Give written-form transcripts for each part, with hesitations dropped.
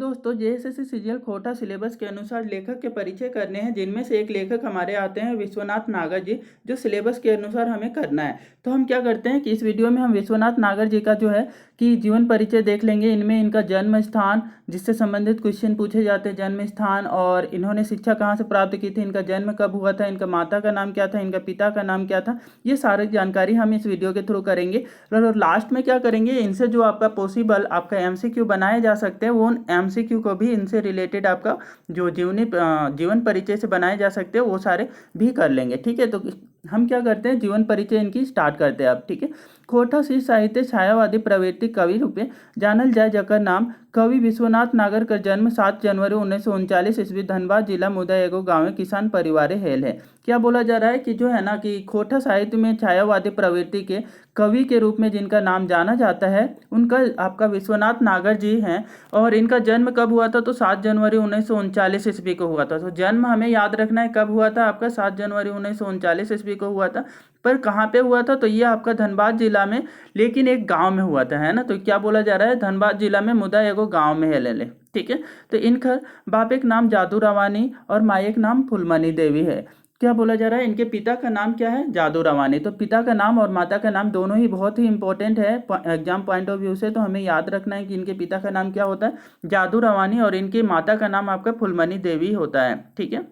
दोस्तों JSSC CGL Kota syllabus के अनुसार लेखक के परिचय करने हैं, जिनमें से एक लेखक हमारे आते हैं विश्वनाथ नागर जी, जो सिलेबस के अनुसार हमें करना है। तो हम क्या करते हैं कि इस वीडियो में हम विश्वनाथ नागर जी का जो है कि जीवन परिचय देख लेंगे। इनमें इनका जन्म स्थान, जिससे संबंधित क्वेश्चन पूछे जाते हैं, जन्म स्थान और इन्होंने शिक्षा कहाँ से प्राप्त की थी, इनका जन्म कब हुआ था, इनका माता का नाम क्या था, इनका पिता का नाम क्या था, ये सारी जानकारी हम इस वीडियो के थ्रू करेंगे। और लास्ट में क्या करेंगे, इनसे जो आपका पॉसिबल आपका एमसीक्यू बनाए जा सकते हैं, वो उन एमसीक्यू को भी इनसे रिलेटेड आपका जो जीवन परिचय से बनाए जा सकते हैं वो सारे भी कर लेंगे। ठीक है, तो हम क्या करते हैं, जीवन परिचय इनकी स्टार्ट करते हैं अब। ठीक है, खोटा सी साहित्य छायावादी प्रवृत्ति कवि रूपे जानल जाए, जकर नाम कवि विश्वनाथ नागर का जन्म 7 जनवरी 1939 ईस्वी धनबाद जिला मुदा एगो गाँव किसान परिवार हेल है। क्या बोला जा रहा है कि जो है ना कि खोटा साहित्य में छायावादी प्रवृत्ति के कवि के रूप में जिनका नाम जाना जाता है, उनका आपका विश्वनाथ नागर जी हैं। और इनका जन्म कब हुआ था, तो 7 जनवरी 1939 ईस्वी को हुआ था। तो जन्म हमें याद रखना है कब हुआ था, आपका 7 जनवरी 1939 ईस्वी को हुआ था। पर कहाँ पे हुआ था, तो ये आपका धनबाद जिला में, लेकिन एक गांव में हुआ था, है ना। तो क्या बोला जा रहा है, धनबाद जिला में मुदा एगो गांव में है ले। ठीक है, तो इनका बाप एक नाम जादू रवानी और माँ एक नाम फुलमनी देवी है। क्या बोला जा रहा है, इनके पिता का नाम क्या है, जादू रवानी। तो पिता का नाम और माता का नाम दोनों ही बहुत ही इंपॉर्टेंट है एग्जाम पॉइंट ऑफ व्यू से। तो हमें याद रखना है कि इनके पिता का नाम क्या होता है, जादू रवानी, और इनकी माता का नाम आपका फुलमनी देवी होता है। ठीक है,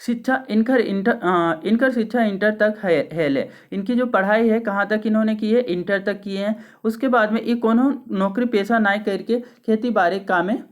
शिक्षा इनकर शिक्षा इंटर तक है ले। इनकी जो पढ़ाई है कहाँ तक इन्होंने की है, इंटर तक किए हैं। उसके बाद में ये कोनो नौकरी पेशा ना करके खेती बाड़ी काम में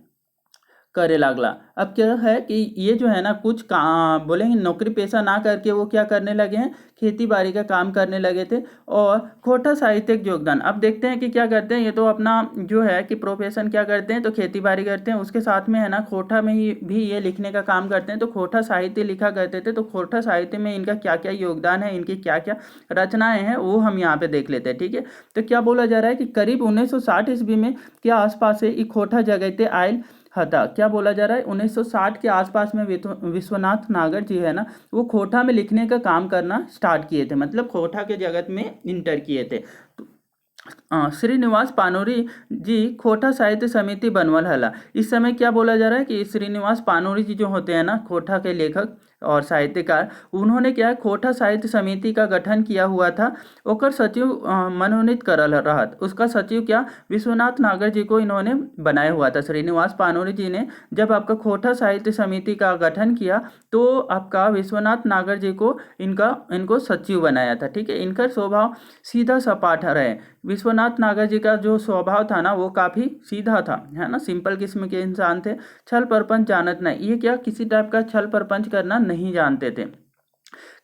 करे लागला। अब क्या है कि ये जो है ना कुछ बोलेंगे नौकरी पेशा ना करके वो क्या करने लगे हैं, खेती बाड़ी का काम करने लगे थे। और खोटा साहित्यिक योगदान, अब देखते हैं कि क्या करते हैं। ये तो अपना जो है कि प्रोफेशन क्या करते हैं, तो खेती बाड़ी करते हैं, उसके साथ में है ना खोटा में ही भी ये लिखने का काम करते हैं। तो खोटा साहित्य लिखा करते थे। तो खोटा साहित्य में इनका क्या क्या योगदान है, इनकी क्या क्या रचनाएं हैं, वो हम यहाँ पे देख लेते हैं। ठीक है, तो क्या बोला जा रहा है कि करीब 1960 ईस्वी में के आसपास से खोटा जगते आयल था। क्या बोला जा रहा है, 1960 के आसपास में विश्वनाथ नागर जी है ना, वो खोटा में लिखने का काम करना स्टार्ट किए थे, मतलब खोटा के जगत में इंटर किए थे। श्रीनिवास पानोरी जी खोटा साहित्य समिति बनवल हला। इस समय क्या बोला जा रहा है कि श्रीनिवास पानोरी जी जो होते हैं ना खोटा के लेखक और साहित्यकार, उन्होंने क्या है खोटा साहित्य समिति का गठन किया हुआ था। ओकर सचिव मनोनीत करल रहा। उसका सचिव क्या, विश्वनाथ नागर जी को इन्होंने बनाया हुआ था। श्रीनिवास पानोरी जी ने जब आपका खोटा साहित्य समिति का गठन किया, तो आपका विश्वनाथ नागर जी को इनको सचिव बनाया था। ठीक है, इनका स्वभाव सीधा सपाट रहे। विश्वनाथ नागर जी का जो स्वभाव था ना वो काफ़ी सीधा था, है ना, सिंपल किस्म के इंसान थे। छल प्रपंच जानत नहीं, ये क्या किसी टाइप का छल प्रपंच करना नहीं जानते थे।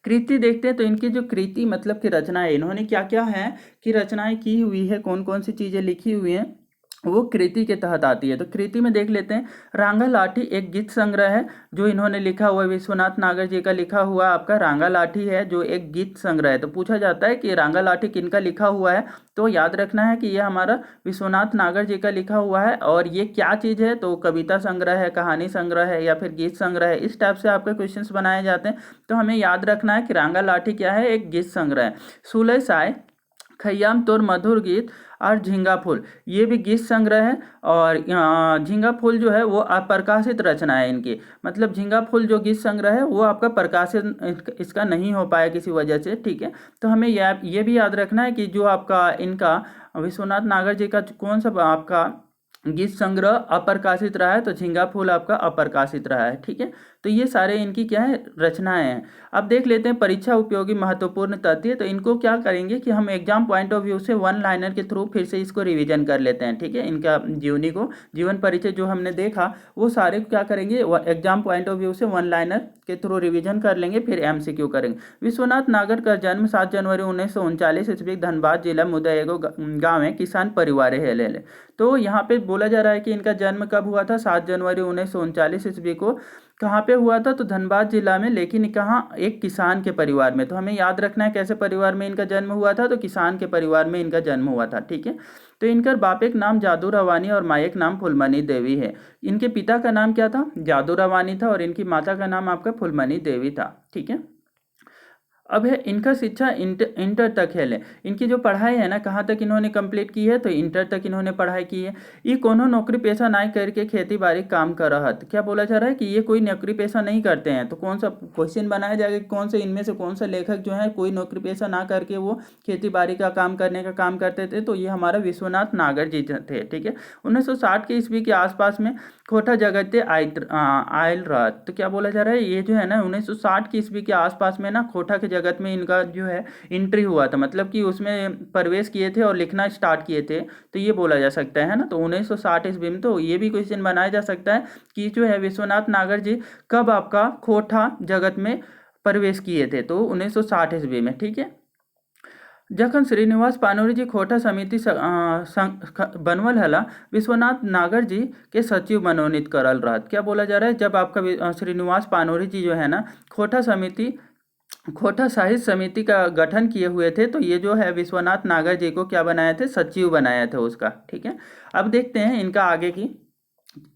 कृति देखते हैं तो इनकी जो कृति मतलब कि रचनाएं, इन्होंने क्या क्या है कि रचनाएं की हुई है, कौन कौन सी चीज़ें लिखी हुई हैं, वो कृति के तहत आती है। तो कृति में देख लेते हैं, रांगा लाठी एक गीत संग्रह है जो इन्होंने लिखा हुआ है। विश्वनाथ नागर जी का लिखा हुआ आपका रांगा लाठी है, जो एक गीत संग्रह है। तो पूछा जाता है कि रांगा लाठी किनका लिखा हुआ है, तो याद रखना है कि यह हमारा विश्वनाथ नागर जी का लिखा हुआ है। और ये क्या चीज़ है, तो कविता संग्रह है, कहानी संग्रह है, या फिर गीत संग्रह है। इस टाइप से आपके क्वेश्चंस बनाए जाते हैं। तो हमें याद रखना है कि रांगा लाठी क्या है, एक गीत संग्रह है। सुलय साय खयाम तोर मधुर गीत और झींगा फूल, ये भी गीत संग्रह है। और झींगा फूल जो है वो अप्रकाशित रचना है इनकी, मतलब झींगा फूल जो गीत संग्रह है वो आपका प्रकाशित इसका नहीं हो पाया किसी वजह से। ठीक है, तो हमें ये भी याद रखना है कि जो आपका इनका विश्वनाथ नागर जी का कौन सा आपका गीत संग्रह अप्रकाशित रहा है, तो झींगा फूल आपका अप्रकाशित रहा है। ठीक है, तो ये सारे इनकी क्या है, रचनाएं हैं। अब देख लेते हैं परीक्षा उपयोगी महत्वपूर्ण तथ्य। तो इनको क्या करेंगे कि हम एग्जाम पॉइंट ऑफ व्यू से वन लाइनर के थ्रू फिर से इसको रिवीजन कर लेते हैं। ठीक है, इनका जीवन परिचय जो हमने देखा वो सारे क्या करेंगे, एग्जाम पॉइंट ऑफ व्यू से वन लाइनर के थ्रू रिवीजन कर लेंगे, फिर एमसीक्यू करेंगे। विश्वनाथ नागर का जन्म 7 जनवरी 1939 ईस्वी धनबाद जिला मुदा एगो गाँव है किसान परिवार है ले। तो यहाँ पे बोला जा रहा है कि इनका जन्म कब हुआ था, 7 जनवरी 1939 ईस्वी को। कहाँ पे हुआ था, तो धनबाद जिला में, लेकिन कहाँ, एक किसान के परिवार में। तो हमें याद रखना है कैसे परिवार में इनका जन्म हुआ था, तो किसान के परिवार में इनका जन्म हुआ था। ठीक है, तो इनका बाप एक नाम जादू रवानी और माँ एक नाम फुलमनी देवी है। इनके पिता का नाम क्या था, जादू रवानी था, और इनकी माता का नाम आपका फुलमनी देवी था। ठीक है, अब है इनका शिक्षा इंटर तक है। ले इनकी जो पढ़ाई है ना, कहाँ तक इन्होंने कंप्लीट की है, तो इंटर तक इन्होंने पढ़ाई की है। ये कोनो नौकरी पेशा नहीं करके खेती बाड़ी काम कर रहा था। क्या बोला जा रहा है कि ये कोई नौकरी पेशा नहीं करते हैं। तो कौन सा क्वेश्चन बनाया जाएगा कि कौन से इनमें से कौन सा लेखक जो है कोई नौकरी पेशा ना करके वो खेती बाड़ी का काम करने का काम करते थे, तो ये हमारा विश्वनाथ नागर जी थे। ठीक है, 1960 के ईस्वी के आसपास में खोटा जगते आयल रहा। तो क्या बोला जा रहा है, ये जो है ना 1960 की ईस्वी के आसपास में ना खोटा के जगत में इनका जो है एंट्री हुआ था, मतलब कि उसमें प्रवेश किए थे और लिखना स्टार्ट किए थे। तो ये बोला जा सकता है ना। तो 1960 ईस्वी में तो ये भी क्वेश्चन बनाया जा सकता है कि जो है विश्वनाथ नागर जी कब आपका खोटा जगत में प्रवेश किए थे, तो 1960 ईस्वी में। ठीक है, जखन श्रीनिवास पानोरी जी खोटा समिति बनवल हला, विश्वनाथ नागर जी के सचिव मनोनीत करल रहत। क्या बोला जा रहा है, जब आपका श्रीनिवास पानोरी जी जो है ना खोटा साहित्य समिति का गठन किए हुए थे, तो ये जो है विश्वनाथ नागर जी को क्या बनाए थे, सचिव बनाया था उसका। ठीक है, अब देखते हैं इनका आगे की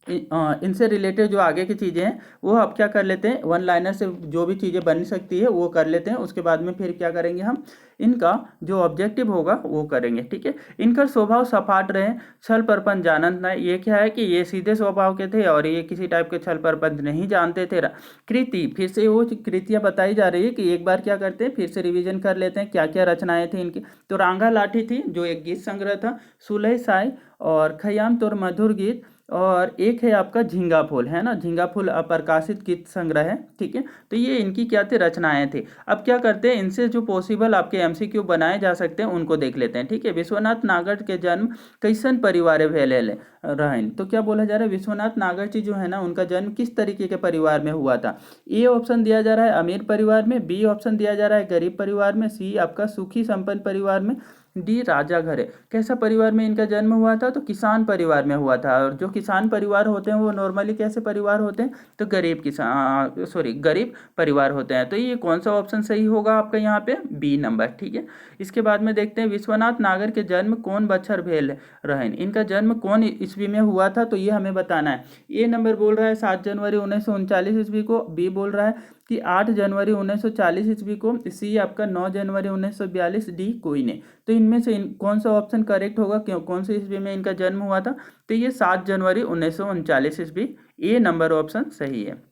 इनसे रिलेटेड जो आगे की चीज़ें हैं वो अब क्या कर लेते हैं, वन लाइनर से जो भी चीज़ें बन सकती है वो कर लेते हैं। उसके बाद में फिर क्या करेंगे, हम इनका जो ऑब्जेक्टिव होगा वो करेंगे। ठीक है, इनका स्वभाव सपाट रहे, छल परपंच जानत नहीं। ये क्या है कि ये सीधे स्वभाव के थे और ये किसी टाइप के छल परपंच नहीं जानते थे। कृति, फिर से वो कृतियाँ बताई जा रही है कि एक बार क्या करते हैं, फिर से रिविजन कर लेते हैं क्या क्या रचनाएं थी इनकी। तो रांगा लाठी थी जो एक गीत संग्रह था, सुलह साई और खयाम तोर मधुर गीत, और एक है आपका झींगा फूल, है ना, झींगा फूल अप्रकाशित गीत संग्रह है। ठीक है, तो ये इनकी क्या थे, रचनाएं थी। अब क्या करते हैं, इनसे जो पॉसिबल आपके एमसीक्यू बनाए जा सकते हैं उनको देख लेते हैं। ठीक है, विश्वनाथ नागर के जन्म कैसन परिवार भेले रहन। तो क्या बोला जा रहा है, विश्वनाथ नागर जी जो है ना उनका जन्म किस तरीके के परिवार में हुआ था। ए ऑप्शन दिया जा रहा है अमीर परिवार में, बी ऑप्शन दिया जा रहा है गरीब परिवार में, सी आपका सुखी संपन्न परिवार में, डी राजा घरे। कैसा परिवार में इनका जन्म हुआ था, तो किसान परिवार में हुआ था। और जो किसान परिवार होते हैं वो नॉर्मली कैसे परिवार होते हैं, तो गरीब परिवार होते हैं। तो ये कौन सा ऑप्शन सही होगा आपका यहाँ पे, बी नंबर। ठीक है, इसके बाद में देखते हैं विश्वनाथ नागर के जन्म कौन बच्छर भेल रहन। इनका जन्म कौन ईस्वी में हुआ था, तो ये हमें बताना है। ए नंबर बोल रहा है 7 जनवरी 1939 ईस्वी को, बी बोल रहा है कि 8 जनवरी 1940 ईस्वी को, सी आपका 9 जनवरी 1942, डी कोई नहीं। तो इनमें से कौन सा ऑप्शन करेक्ट होगा, क्यों कौन से ईस्वी में इनका जन्म हुआ था, तो ये 7 जनवरी 1939 ईस्वी, ए नंबर ऑप्शन सही है।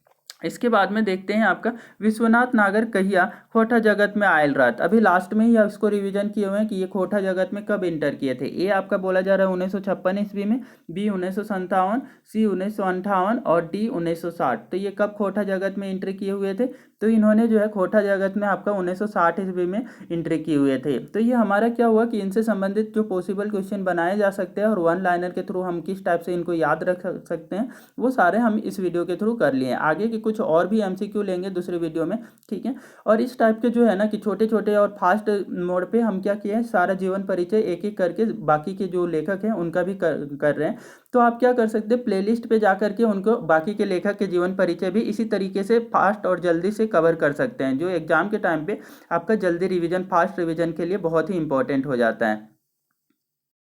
इसके बाद में देखते हैं आपका विश्वनाथ नागर कहिया खोटा जगत में आयल रात। अभी लास्ट में ही इसको रिवीजन किए हुए हैं कि ये खोटा जगत में कब इंटर किए थे। ए आपका बोला जा रहा है 1956 ईस्वी में, बी 1957, सी 1958 और डी 1960। तो ये कब खोटा जगत में एंट्री किए हुए थे, तो इन्होंने जो है खोटा जगत में आपका 1960 ईस्वी में एंट्री किए हुए थे। तो ये हमारा क्या हुआ कि इनसे संबंधित जो पॉसिबल क्वेश्चन बनाए जा सकते हैं और वन लाइनर के थ्रू हम किस टाइप से इनको याद रख सकते हैं वो सारे हम इस वीडियो के थ्रू कर लिए। आगे की कुछ और भी एमसीक्यू लेंगे दूसरे वीडियो में। ठीक है, और इस टाइप के जो है ना कि छोटे छोटे और फास्ट मोड पे हम क्या किए हैं, सारा जीवन परिचय एक एक करके बाकी के जो लेखक हैं उनका भी कर रहे हैं। तो आप क्या कर सकते हैं, प्लेलिस्ट पे जा करके उनको बाकी के लेखक के जीवन परिचय भी इसी तरीके से फास्ट और जल्दी से कवर कर सकते हैं, जो एग्जाम के टाइम पे आपका जल्दी रिवीजन फास्ट रिवीजन के लिए बहुत ही इंपॉर्टेंट हो जाता है।